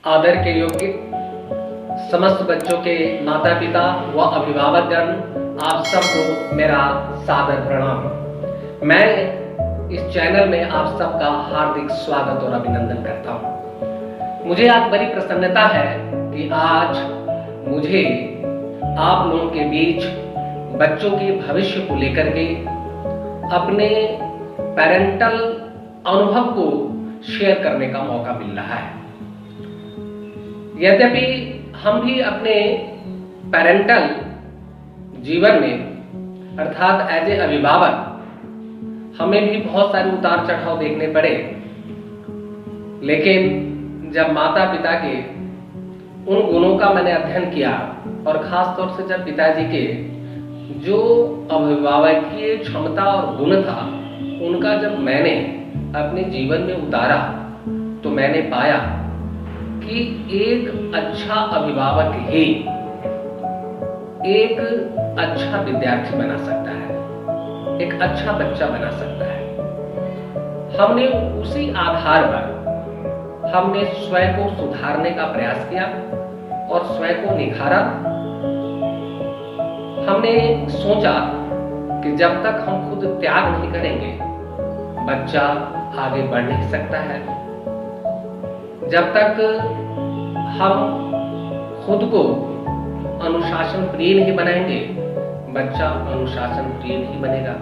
आदर के योग्य समस्त बच्चों के माता पिता व अभिभावकगण, आप सबको मेरा सादर प्रणाम। मैं इस चैनल में आप सबका हार्दिक स्वागत और अभिनंदन करता हूँ। मुझे आज बड़ी प्रसन्नता है कि आज मुझे आप लोगों के बीच बच्चों के भविष्य को लेकर के अपने पेरेंटल अनुभव को शेयर करने का मौका मिल रहा है। यद्यपि हम भी अपने पेरेंटल जीवन में अर्थात एज ए अभिभावक हमें भी बहुत सारे उतार चढ़ाव देखने पड़े, लेकिन जब माता पिता के उन गुणों का मैंने अध्ययन किया और खास तौर से जब पिताजी के जो अभिभावकीय क्षमता और गुण था उनका जब मैंने अपने जीवन में उतारा तो मैंने पाया कि एक अच्छा अभिभावक ही एक अच्छा विद्यार्थी बना सकता है, एक अच्छा बच्चा बना सकता है। हमने उसी आधार पर हमने स्वयं को सुधारने का प्रयास किया और स्वयं को निखारा। हमने सोचा कि जब तक हम खुद त्याग नहीं करेंगे बच्चा आगे बढ़ नहीं सकता है। जब तक हम खुद को अनुशासन प्रिय नहीं बनाएंगे बच्चा अनुशासन प्रिय नहीं बनेगा,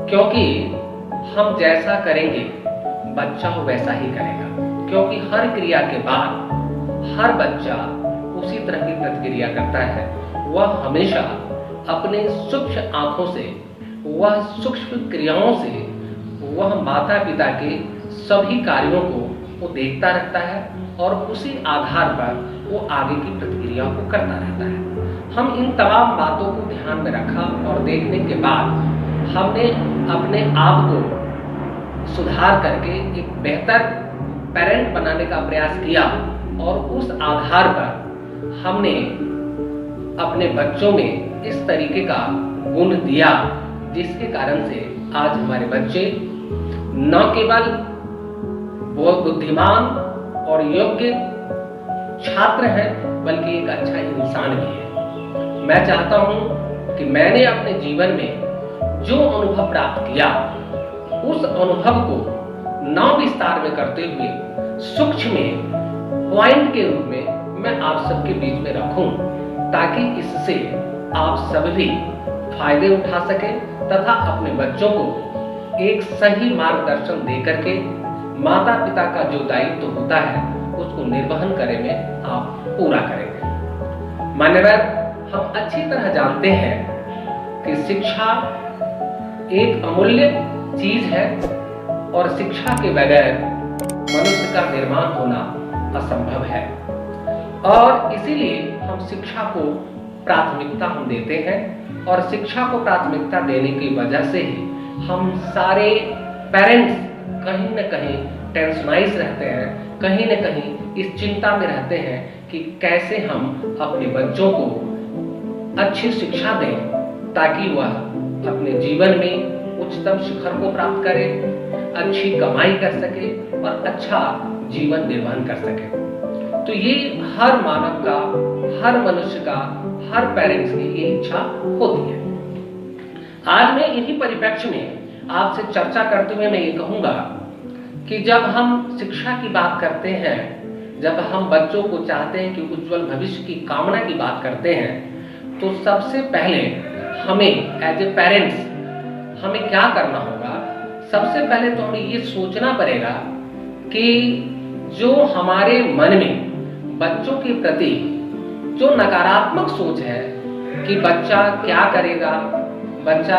क्योंकि हम जैसा करेंगे बच्चा वैसा ही करेगा। क्योंकि हर क्रिया के बाद हर बच्चा उसी तरह की प्रतिक्रिया करता है। वह हमेशा अपने सूक्ष्म आंखों से, वह सूक्ष्म क्रियाओं से वह माता पिता के सभी कार्यों को वो देखता रहता है और उसी आधार पर वो आगे की प्रतिक्रिया को करता रहता है। हम इन तमाम बातों को ध्यान में रखा और देखने के बाद हमने अपने आप को सुधार करके एक बेहतर पेरेंट बनाने का प्रयास किया और उस आधार पर हमने अपने बच्चों में इस तरीके का गुण दिया जिसके कारण से आज हमारे बच्चे न केवल वो बुद्धिमान और योग्य छात्र हैं बल्कि एक अच्छा इंसान भी है। मैं चाहता हूं कि मैंने अपने जीवन में जो अनुभव प्राप्त किया उस अनुभव को न विस्तार में करते हुए सूक्ष्म में पॉइंट के रूप में मैं आप सबके बीच में रखूं, ताकि इससे आप सब भी फायदे उठा सकें तथा अपने बच्चों को एक सही मार्गदर्शन दे करके माता पिता का जो दायित्व होता है उसको निर्वहन करने में आप पूरा करेंगे। मान्यवर, हम अच्छी तरह जानते हैं कि शिक्षा एक अमूल्य चीज है और शिक्षा के बगैर मनुष्य का निर्माण होना असंभव है। और इसीलिए हम शिक्षा को प्राथमिकता हम देते हैं और शिक्षा को प्राथमिकता देने की वजह से ही हम सारे पेरेंट्स कहीं न कहीं टेंशनाइज रहते हैं, कहीं न कहीं इस चिंता में रहते हैं कि कैसे हम अपने बच्चों को अच्छी शिक्षा दें ताकि वह अपने जीवन में उच्चतम शिखर को प्राप्त करे, अच्छी कमाई कर सके और अच्छा जीवन निर्वहन कर सके। तो ये हर मानव का, हर मनुष्य का, हर पेरेंट्स की ये इच्छा होती है। आज मैं इन्हीं परिप्रेक्ष्य में आपसे चर्चा करते हुए मैं ये कहूंगा कि जब हम शिक्षा की बात करते हैं, जब हम बच्चों को चाहते हैं कि उज्जवल भविष्य की कामना की बात करते हैं, तो सबसे पहले हमें एज ए पेरेंट्स हमें क्या करना होगा? सबसे पहले तो हमें ये सोचना पड़ेगा कि जो हमारे मन में बच्चों के प्रति जो नकारात्मक सोच है कि बच्चा क्या करेगा, बच्चा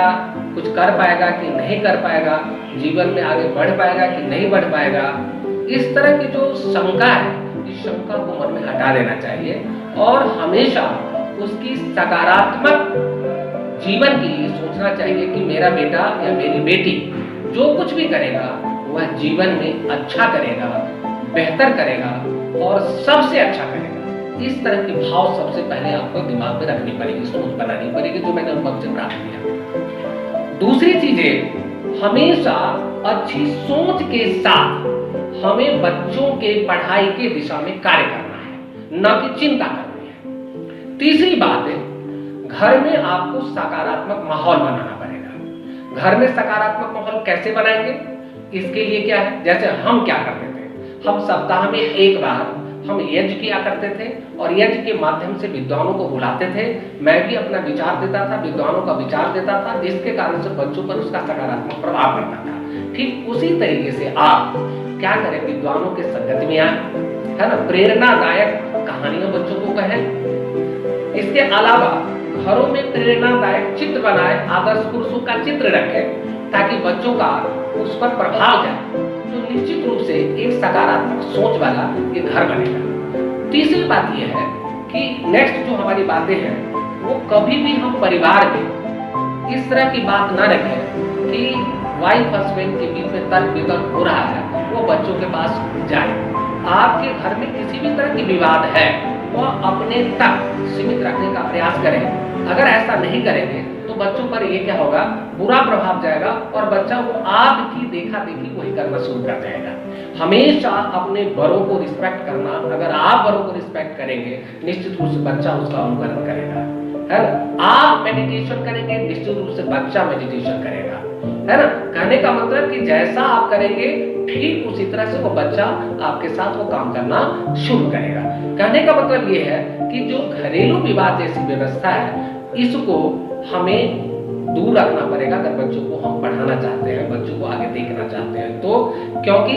कुछ कर पाएगा कि नहीं कर पाएगा, जीवन में आगे बढ़ पाएगा कि नहीं बढ़ पाएगा, इस तरह की जो शंका है इस शंका को मन में हटा देना चाहिए और हमेशा उसकी सकारात्मक जीवन के लिए सोचना चाहिए कि मेरा बेटा या मेरी बेटी जो कुछ भी करेगा वह जीवन में अच्छा करेगा, बेहतर करेगा और सबसे अच्छा करेगा। इस तरह के भाव सबसे पहले आपको दिमाग में रखनी पड़ेगी, सोच बनानी पड़ेगी, जो मैंने अनुभव से प्राप्त किया। दूसरी चीजें, हमेशा अच्छी सोच के साथ हमें बच्चों के पढ़ाई के दिशा में कार्य करना है, न कि चिंता करनी है। तीसरी बात है, घर में आपको सकारात्मक माहौल बनाना पड़ेगा। घर में सकारात्मक माहौल कैसे बनाएंगे? इसके लिए क्या है, जैसे हम क्या करते थे, हम सप्ताह में एक बार हम यज्ञ किया करते थे और यज्ञ के माध्यम से विद्वानों को बुलाते थे। मैं भी अपना विचार देता था, विद्वानों का विचार देता था, जिसके कारण से बच्चों पर उसका सकारात्मक प्रभाव पड़ता था। ठीक उसी तरीके से आप क्या करें, विद्वानों के संगत में आए, है ना, प्रेरणादायक कहानियां बच्चों को कहें। इसके अलावा घरों में प्रेरणादायक चित्र बनाए, आदर्श पुरुषों का चित्र रखें, ताकि बच्चों का उस पर प्रभाव जाए, तो निश्चित रूप से एक सकारात्मक सोच वाला ये घर बनेगा। तीसरी बात यह है कि नेक्स्ट जो हमारी बातें हैं, वो कभी भी हम परिवार में इस तरह की बात ना रखें कि वाइफ हस्बैंड के बीच में तर्क वितर्क हो रहा है, वो बच्चों के पास जाए। आपके घर में किसी भी तरह की विवाद है, वह अपने तक सीमित रखने का प्रयास करें। अगर ऐसा नहीं करेंगे तो बच्चों पर ये क्या होगा, बुरा प्रभाव जाएगा और बच्चा वो आपकी देखा देखी वही करना शुरू कर जाएगा। हमेशा अपने बड़ों को रिस्पेक्ट करना, अगर आप बड़ों को रिस्पेक्ट करेंगे, निश्चित रूप से बच्चा उसका अनुकरण करेगा, है ना। आप मेडिटेशन करेंगे, निश्चित रूप से बच्चा मेडिटेशन करेगा, है ना। कहने का मतलब कि जैसा आप करेंगे ठीक उसी तरह से वो बच्चा आपके साथ वो काम करना शुरू करेगा। कहने का मतलब ये है कि जो घरेलू विवाद जैसी व्यवस्था है, इसको हमें दूर रखना पड़ेगा अगर बच्चों को हम पढ़ाना चाहते हैं, बच्चों को आगे देखना चाहते हैं तो। क्योंकि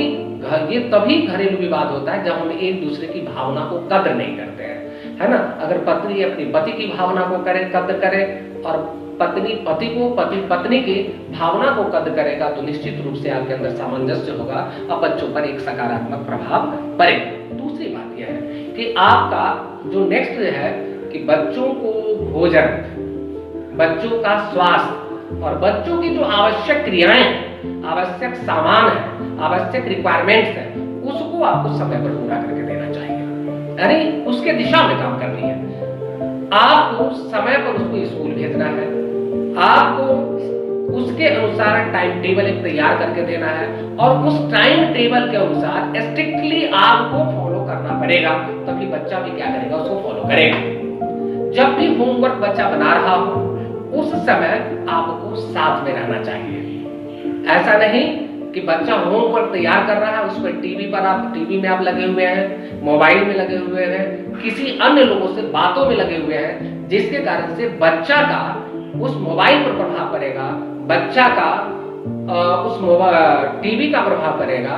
ये तभी घरेलू विवाद होता है जब हम एक दूसरे की भावना को कद्र नहीं करते हैं, है ना। अगर पत्नी अपनी पति की भावना को कद्र करे और पत्नी पति को, पति पत्नी की भावना को कद्र करेगा, तो निश्चित रूप से आपके अंदर सामंजस्य होगा और बच्चों पर एक सकारात्मक प्रभाव पड़ेगा। दूसरी बात यह है कि आपका जो नेक्स्ट है कि बच्चों को भोजन, बच्चों का स्वास्थ्य और बच्चों की जो आवश्यक क्रियाएं हैं, आवश्यक सामान है, आवश्यक रिक्वायरमेंट्स है, उसको आपको समय पर पूरा करके देना चाहिए, यानी उसके दिशा में काम करनी है। आपको समय पर उसको स्कूल भेजना है, आपको उसके अनुसार टाइम टेबल एक तैयार करके देना है और उस टाइम टेबल के अनुसार स्ट्रिक्टली आपको फॉलो करना पड़ेगा, तभी बच्चा भी क्या करेगा, उसको फॉलो करेगा। जब भी होमवर्क बच्चा बना रहा हो, उस समय आपको साथ में रहना चाहिए। ऐसा नहीं कि बच्चा होमवर्क तैयार कर रहा है, उस पर टीवी में आप लगे हुए हैं, मोबाइल में लगे हुए हैं, किसी अन्य लोगों से बातों में लगे हुए हैं, जिसके कारण से बच्चा का उस मोबाइल पर प्रभाव पड़ेगा, बच्चा का उस टीवी का प्रभाव पड़ेगा,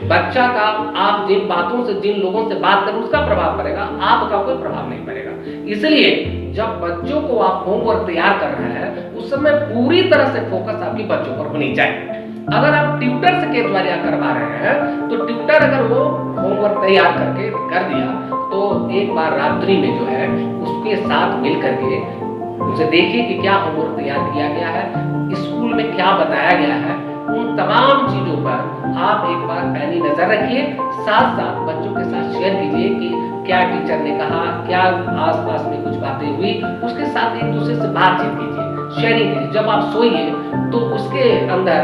बच्चा का आप जिन बातों से, जिन लोगों से बात करें उसका प्रभाव पड़ेगा, आपका कोई प्रभाव नहीं पड़ेगा। इसलिए जब बच्चों को आप होमवर्क तैयार कर रहे हैं, उस समय पूरी तरह से फोकस आपकी बच्चों पर होनी चाहिए। अगर आप ट्यूटर के द्वारा करवा रहे हैं, तो ट्यूटर अगर वो होमवर्क तैयार करके कर दिया, तो एक बार रात्रि में जो है उसके साथ मिल करके उसे देखिए कि क्या होमवर्क तैयार किया गया है, स्कूल में क्या बताया गया है, उन तमाम चीजों पर आप एक बार पैनी नजर रखिए। साथ साथ बच्चों के साथ शेयर कीजिए कि क्या टीचर ने कहा, क्या आसपास में कुछ बातें हुई, उसके साथ एक दूसरे से बातचीत कीजिए, शेयरिंग कीजिए। जब आप सोइए तो उसके अंदर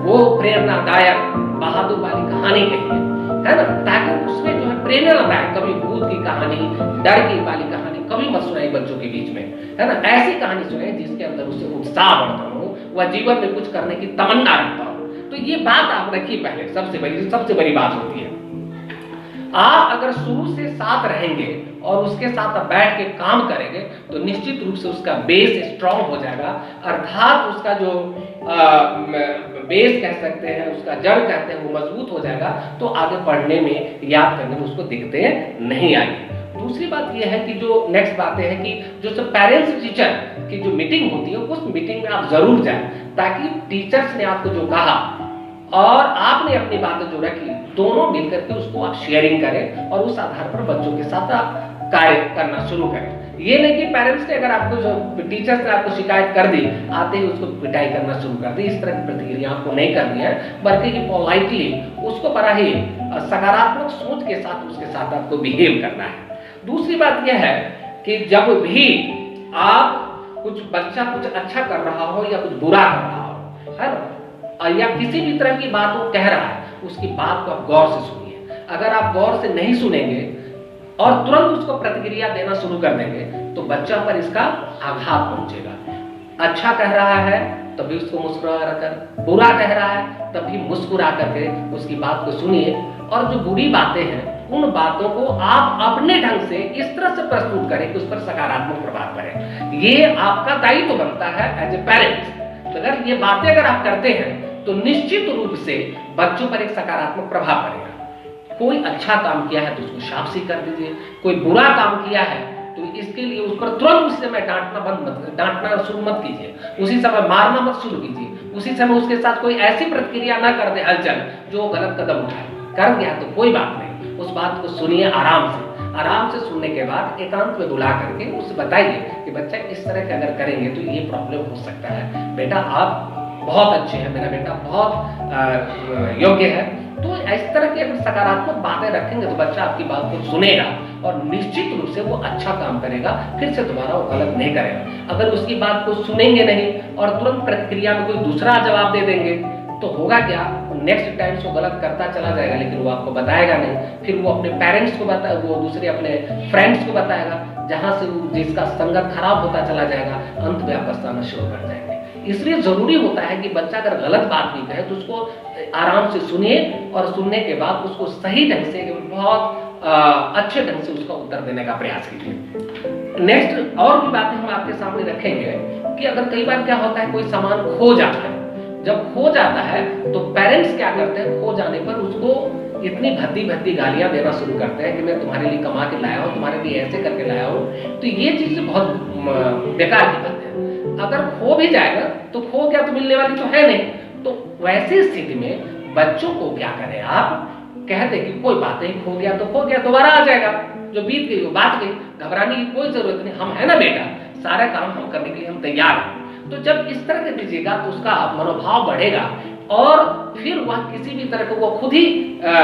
वो प्रेरणादायक बहादुर वाली कहानी कहिए, है ना, ताकि उसमें जो है प्रेरणादायक, कभी भूत की कहानी, डर की वाली कहानी कभी मत सुनाई बच्चों के बीच में, है ना। ऐसी कहानी सुनाए जिसके अंदर उससे उत्साह बढ़ता हो, वह जीवन में कुछ करने की तमन्ना रखता हो। तो ये बात आप रखिए पहले, सबसे बड़ी बात होती है। आप अगर शुरू से साथ रहेंगे और उसके साथ आप बैठ के काम करेंगे, तो निश्चित रूप से उसका बेस स्ट्रांग हो जाएगा, अर्थात उसका जो बेस कह सकते हैं, उसका जड़ कहते हैं, वो मजबूत हो जाएगा, तो आगे पढ़ने में, याद करने में उसको दिक्कतें नहीं आएगी। दूसरी बात यह है कि जो नेक्स्ट बातें हैं कि जो सब पेरेंट्स टीचर की जो मीटिंग होती है, उस मीटिंग में आप जरूर जाएं, ताकि टीचर्स ने आपको जो कहा और आपने अपनी बातें जो रखी, दोनों मिलकर के उसको आप शेयरिंग करें और उस आधार पर बच्चों के साथ आप कार्य करना शुरू करें। ये नहीं कि पेरेंट्स ने अगर आपको जो टीचर्स ने आपको शिकायत कर दी, आते ही उसको पिटाई करना शुरू कर दी, इस तरह की प्रतिक्रिया आपको नहीं करनी है, बल्कि कि पोलाइटली उसको बड़ा ही सकारात्मक सोच के साथ उसके साथ आपको बिहेव करना है। दूसरी बात यह है कि जब भी आप बच्चा कुछ अच्छा कर रहा हो या कुछ बुरा कर रहा हो, है ना, या किसी भी तरह की बात वो कह रहा है, उसकी बात को आप गौर से सुनिए, अगर आप गौर से नहीं सुनेंगे और तुरंत उसको प्रतिक्रिया देना शुरू कर देंगे तो बच्चा पर इसका आघात पहुंचेगा। अच्छा कह रहा है तभी उसको मुस्कुरा कर, बुरा कह रहा है तभी मुस्कुरा करके उसकी बात को सुनिए, और जो बुरी बातें हैं उन बातों को आप अपने ढंग से इस तरह से प्रस्तुत करें कि उस पर सकारात्मक प्रभाव पड़े। ये आपका दायित्व बनता है एज ए पेरेंट्स। अगर ये बातें अगर आप करते हैं तो निश्चित रूप से बच्चों पर एक सकारात्मक प्रभाव पड़ेगा। कोई अच्छा काम किया है तो उसको शाबाशी कर दीजिए, कोई बुरा काम किया है तो इसके लिए उस पर तुरंत उस समय डांटना शुरू मत कीजिए, उसी समय मारना मत शुरू कीजिए, उसी समय उसके साथ कोई ऐसी प्रतिक्रिया ना कर दे हलचल जो गलत कदम उठाए। कर गया तो कोई बात नहीं, उस बात को सुनिए आराम से सुनने के बाद एकांत में बुला करके उससे बताइए कि बच्चा इस तरह के अगर करेंगे तो ये प्रॉब्लम हो सकता है, बेटा आप बहुत अच्छे हैं, मेरा बेटा बहुत योग्य है। तो इस तरह की अगर सकारात्मक बातें रखेंगे तो बच्चा आपकी बात को सुनेगा और निश्चित रूप से वो अच्छा काम करेगा, फिर से दोबारा वो गलत नहीं करेगा। अगर उसकी बात को सुनेंगे नहीं और तुरंत प्रतिक्रिया में कोई दूसरा जवाब दे देंगे तो होगा क्या, नेक्स्ट टाइम वो गलत करता चला जाएगा लेकिन वो आपको बताएगा नहीं, फिर वो अपने पेरेंट्स को बताएगा, वो दूसरे अपने फ्रेंड्स को बताएगा, जहां से वो जिसका संगत खराब होता चला जाएगा, अंत में आप पछताना शुरू कर जाएंगे। इसलिए जरूरी होता है कि बच्चा अगर गलत बात भी कहे तो उसको आराम से सुनिए और सुनने के बाद उसको सही ढंग से बहुत अच्छे ढंग से उसका उत्तर देने का प्रयास कीजिए। नेक्स्ट और भी बातें हम आपके सामने रखेंगे कि अगर कई बार क्या होता है कोई सामान खो जाता है, जब खो जाता है तो पेरेंट्स क्या करते हैं, खो जाने पर उसको इतनी भद्दी गालियां देना शुरू करते हैं कि मैं तुम्हारे लिए कमा के लाया हूं, तुम्हारे लिए ऐसे करके लाया हूं। तो ये चीज बहुत बेकार की बात है। अगर खो भी जाएगा तो खो गया तो मिलने वाली तो है नहीं, तो वैसी स्थिति में बच्चों को क्या करें, आप कह दे कि कोई बात नहीं, खो गया तो खो गया, दोबारा आ जाएगा, जो बीत गई वो बात गई, घबराने की कोई जरूरत नहीं, हम है ना बेटा, सारे काम हम करने के लिए हम तैयार हैं। तो जब इस तरह के दीजिएगा तो उसका मनोभाव बढ़ेगा और फिर वह किसी भी तरह को वो खुद ही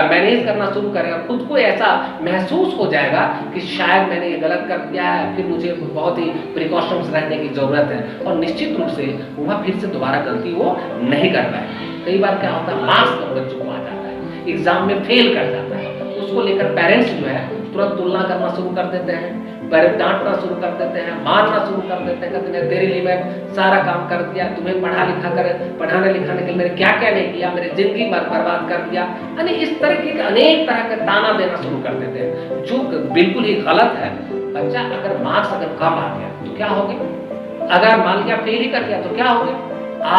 मैनेज करना शुरू करेगा, खुद को ऐसा महसूस हो जाएगा कि शायद मैंने ये गलत कर दिया है, फिर मुझे बहुत ही प्रिकॉशंस रहने की जरूरत है, और निश्चित रूप से वह फिर से दोबारा गलती वो नहीं कर पाए। कई बार क्या होता है मार्क्स कम बच्चों को आ जाता है, एग्जाम में फेल कर जाता है, उसको लेकर पेरेंट्स जो है तुरंत तुलना करना शुरू कर देते हैं, डांटना शुरू कर देते हैं, मारना शुरू कर देते हैं, कहते हैं तेरे लिए मैं सारा काम कर दिया, तुम्हें पढ़ाने लिखाने के लिए मैंने क्या क्या नहीं किया, मेरी जिंदगी बर्बाद कर दिया, यानी इस तरह के अनेक तरह के ताना देना शुरू कर देते हैं जो बिल्कुल ही गलत है। बच्चा अगर मार्क्स अगर कम आ गया तो क्या हो गया, अगर मान लिया फेल ही कर दिया तो क्या हो गया,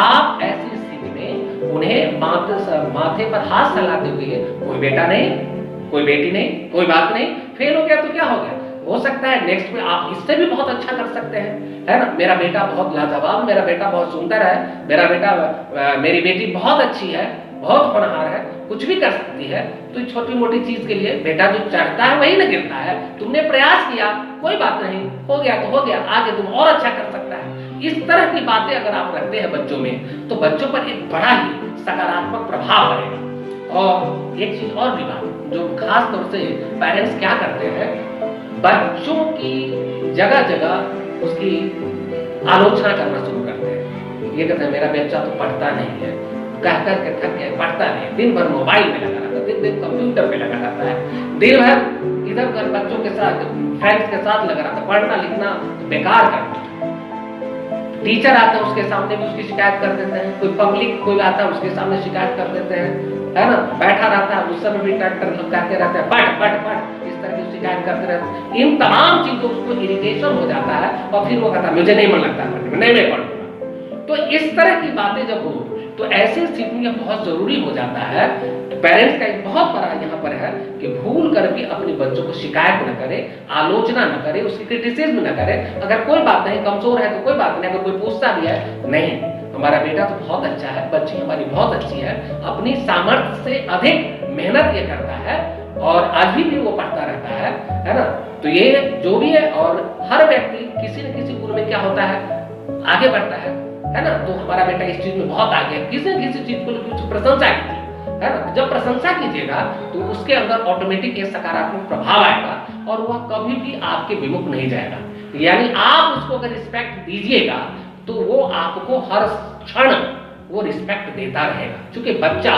आप ऐसी स्थिति में उन्हें माथे पर हाथ फैलाते हुए कोई बेटा नहीं, कोई बेटी नहीं, कोई बात नहीं, फेल हो गया तो क्या हो गया, हो सकता है नेक्स्ट में आप इससे भी बहुत अच्छा कर सकते हैं, है ना, मेरा बेटा बहुत लाजवाब, मेरा बेटा बहुत सुंदर है, मेरा बेटा मेरी बेटी बहुत अच्छी है, बहुत होनहार है, कुछ भी कर सकती है। तो छोटी मोटी चीज के लिए बेटा जो चढ़ता है वही ना गिरता है, तुमने प्रयास किया, कोई बात नहीं, हो गया तो हो गया, आगे तुम और अच्छा कर सकता है। इस तरह की बातें अगर आप रखते हैं बच्चों में तो बच्चों पर एक बड़ा ही सकारात्मक प्रभाव पड़ेगा। और एक चीज और भी बात जो खास तौर से पेरेंट्स क्या करते हैं, बच्चों की जगह जगह उसकी आलोचना करना शुरू करते हैं। ये कहते हैं मेरा बच्चा तो पढ़ता नहीं है, कह कर के थक गया, पढ़ता नहीं, दिन भर मोबाइल में लगा रहता है, दिन कंप्यूटर पे लगा रहता है, दिन भर इधर उधर बच्चों के साथ फ्रेंड्स के साथ लगा रहता है, पढ़ना लिखना बेकार करता है। टीचर आता है उसके सामने भी उसकी शिकायत कर देते हैं, कोई पब्लिक कोई आता है उसके सामने शिकायत कर देते हैं, है ना, बैठा रहता है उस समय भी ट्रैक्टर कहते रहते हैं पढ़ पढ़ पढ़, इस तरह की शिकायत करते रहते हैं। इन तमाम चीजों उसको इरिटेशन हो जाता है और फिर वो कहता है मुझे नहीं मन लगता पढ़ने में, नहीं मैं पढ़ूंगा। तो इस तरह की बातें जब हो तो ऐसी स्थिति में बहुत जरूरी हो जाता है, पेरेंट्स का एक बहुत बड़ा यहाँ पर है कि भूल कर भी अपने बच्चों को शिकायत न करे, आलोचना न करे, उसकी क्रिटिसिज्म न करे। अगर कोई बात नहीं, कमजोर है तो कोई बात नहीं, अगर कोई पूछता भी है नहीं हमारा बेटा तो बहुत अच्छा है, बच्ची हमारी बहुत अच्छी है, अपनी सामर्थ्य से अधिक मेहनत ये करता है और आज भी वो पढ़ता रहता है ना। तो ये जो भी है, और हर व्यक्ति किसी न किसी गुण में क्या होता है आगे बढ़ता है ना। तो हमारा बेटा इस चीज में बहुत आगे है, किसी न किसी चीज को कुछ प्रशंसा कीजिए, है ना। जब प्रशंसा कीजिएगा तो उसके अंदर ऑटोमेटिक एक सकारात्मक प्रभाव आएगा और वह कभी भी आपके विमुख नहीं जाएगा। यानी आप उसको अगर रिस्पेक्ट दीजिएगा तो वो आपको हर क्षण वो रिस्पेक्ट देता रहेगा, क्योंकि बच्चा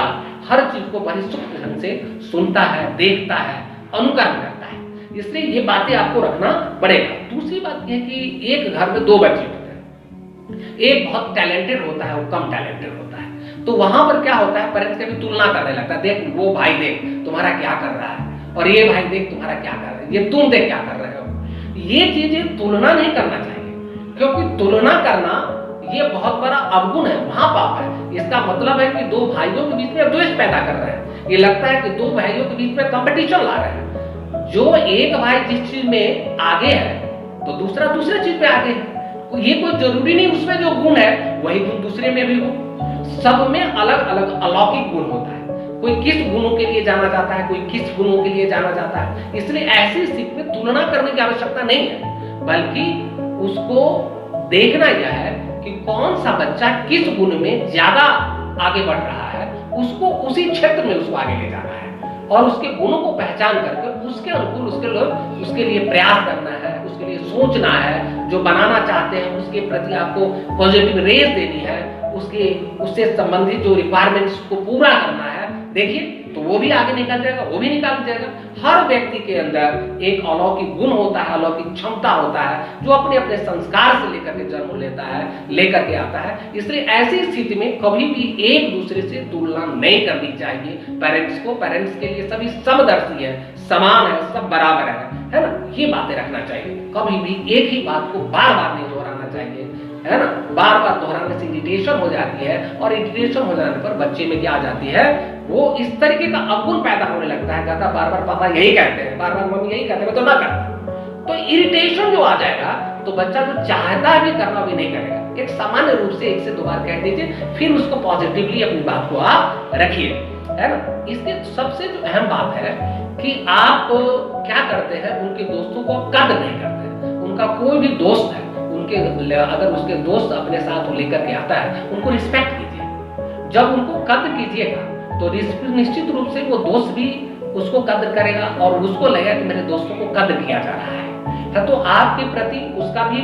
हर चीज को बड़ी सूक्ष्म ढंग से सुनता है, देखता है, अनुकरण करता है। इसलिए ये बातें आपको रखना पड़ेगा। दूसरी बात यह कि एक घर में दो बच्चे होते हैं, एक बहुत टैलेंटेड होता है, वो कम टैलेंटेड होता है। तो वहां पर क्या होता है, पेरेंट्स कभी तुलना करने लगता है, देख वो भाई देख तुम्हारा क्या कर रहा है, और ये भाई देख तुम्हारा क्या कर रहा है, ये तुम देख क्या कर रहे हो। ये चीजें तुलना नहीं करना चाहिए, क्योंकि तुलना करना ये बहुत बड़ा अवगुण है, महापाप है। इसका मतलब है कि दो भाइयों के बीच में द्वेष पैदा कर रहे हैं। ये लगता है कि दो भाइयों के बीच में कंपटीशन ला रहे हैं। जो एक भाई जिस चीज में आगे है तो दूसरा दूसरे चीज में आगे है। ये कोई जरूरी नहीं उसमें जो गुण है वही गुण दूसरे में भी हो। सब में अलग अलग अलौकिक गुण होता है। कोई किस गुणों के लिए जाना जाता है, कोई किस गुणों के लिए जाना जाता है। इसलिए ऐसी स्थिति में तुलना करने की आवश्यकता नहीं है, बल्कि उसको देखना यह है कि कौन सा बच्चा किस गुण में ज्यादा आगे बढ़ रहा है, उसको उसी क्षेत्र में उसको आगे ले जाना है और उसके गुणों को पहचान करके उसके अनुकूल उसके लिए प्रयास करना है, उसके लिए सोचना है। जो बनाना चाहते हैं उसके प्रति आपको पॉजिटिव रेस देनी है, उससे संबंधित जो रिक्वायरमेंट्स को पूरा करना है। देखिए तो वो भी आगे निकल जाएगा, वो भी निकल जाएगा। हर व्यक्ति के अंदर एक अलौकिक गुण होता है, अलौकिक क्षमता होता है, जो अपने अपने संस्कार से लेकर के जन्म लेता है, लेकर के आता है। इसलिए ऐसी स्थिति में कभी भी एक दूसरे से तुलना नहीं करनी चाहिए। पेरेंट्स के लिए सभी समदर्शी है, समान है, सब बराबर है ना। ये बातें रखना चाहिए। कभी भी एक ही बात को बार बार नहीं दोहराना चाहिए, है ना। बार बार दोहराने से इरिटेशन हो जाती है, और इरिटेशन हो जाने पर बच्चे में क्या आ जाती है, वो इस तरीके का अवगुण पैदा होने लगता है। कहता बार बार पापा यही कहते हैं, बार बार मम्मी यही कहते हैं, मैं तो ना करता। तो इरिटेशन जो आ जाएगा तो बच्चा जो चाहता है भी करना भी नहीं करेगा। एक सामान्य रूप से एक से दो बार कह दीजिए, फिर उसको पॉजिटिवली अपनी बात को आप रखिए, है ना। इसके सबसे जो अहम बात है कि आप क्या करते हैं, उनके दोस्तों को कदर नहीं करते। उनका कोई भी दोस्त है, अगर उसके दोस्त अपने साथ लेकर के आता है, उनको रिस्पेक्ट कीजिए। जब उनको कद्र कीजिएगा तो निश्चित रूप से वो दोस्त भी उसको कद्र करेगा और उसको लगेगा कि मेरे दोस्तों को कद्र किया जा रहा है। तो आपके प्रति उसका भी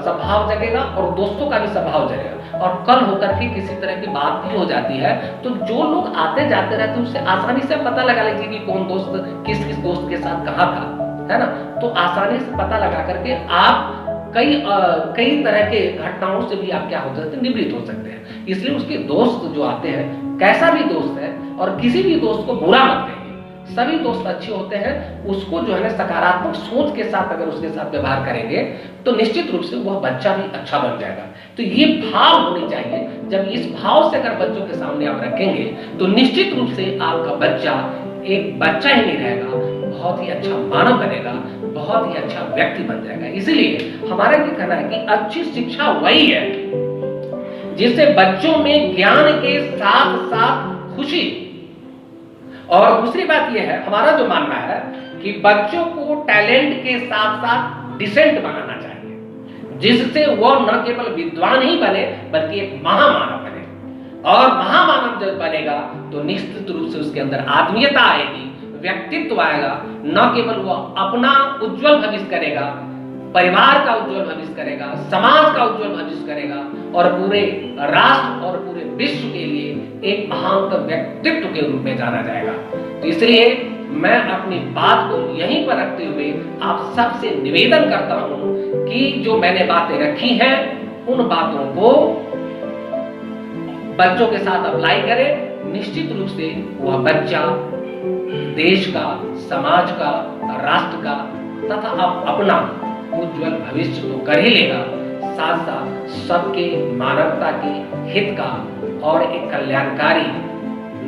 स्वभाव जगेगा और दोस्तों का भी स्वभाव जगेगा। और कल होकर के किसी तरह की बात भी हो जाती है तो जो लोग आते जाते रहते हैं उससे आसानी से पता लगा लीजिए कि कौन दोस्त किस किस दोस्त के साथ कहाँ था, है ना। तो आसानी से पता लगा करके आप कई तरह के घटनाओं से भी आप क्या हो सकते हैं, निवृत्त हो सकते हैं। इसलिए उसके दोस्त जो आते हैं, कैसा भी दोस्त है, और किसी भी दोस्त को बुरा मत कहिए। सभी दोस्त अच्छे होते हैं। उसको जो है ना सकारात्मक सोच के साथ अगर उसके साथ व्यवहार करेंगे तो निश्चित रूप से वह बच्चा भी अच्छा बन जाएगा। तो ये भाव होनी चाहिए। जब इस भाव से अगर बच्चों के सामने आप रखेंगे तो निश्चित रूप से आपका बच्चा एक बच्चा ही नहीं रहेगा, बहुत ही अच्छा मानव बनेगा, बहुत ही अच्छा व्यक्ति बन जाएगा। इसीलिए हमारा ये कहना है कि अच्छी शिक्षा वही है जिससे बच्चों में ज्ञान के साथ साथ खुशी। और दूसरी बात यह है, हमारा जो मानना है कि बच्चों को टैलेंट के साथ साथ डिसेंट बनाना चाहिए, जिससे वह न केवल विद्वान ही बने बल्कि एक महामानव बने। और महामानव जब बनेगा तो निश्चित रूप से उसके अंदर आत्मीयता आएगी, व्यक्तित्व आएगा। न केवल वह अपना उज्जवल भविष्य करेगा, परिवार का उज्जवल भविष्य करेगा, समाज का उज्जवल भविष्य करेगा, और पूरे राष्ट्र और पूरे विश्व के लिए एक महान व्यक्तित्व के रूप में जाना जाएगा। तो इसलिए मैं अपनी बात को यहीं पर रखते हुए आप सबसे निवेदन करता हूं कि जो मैंने बातें रखी हैं उन बातों को बच्चों के साथ अप्लाई करें। निश्चित रूप से वह बच्चा देश का, समाज का, राष्ट्र का तथा अपना उज्जवल भविष्य तो कर ही लेगा, साथ साथ सबके मानवता के हित का और एक कल्याणकारी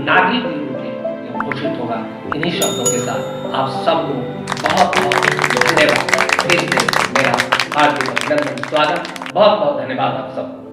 नागरिक के रूप में घोषित होगा। इन्हीं शब्दों के साथ आप सबको बहुत बहुत धन्यवाद। फिर से मेरा हार्दिक अभिनंदन, स्वागत, बहुत बहुत धन्यवाद आप सबको।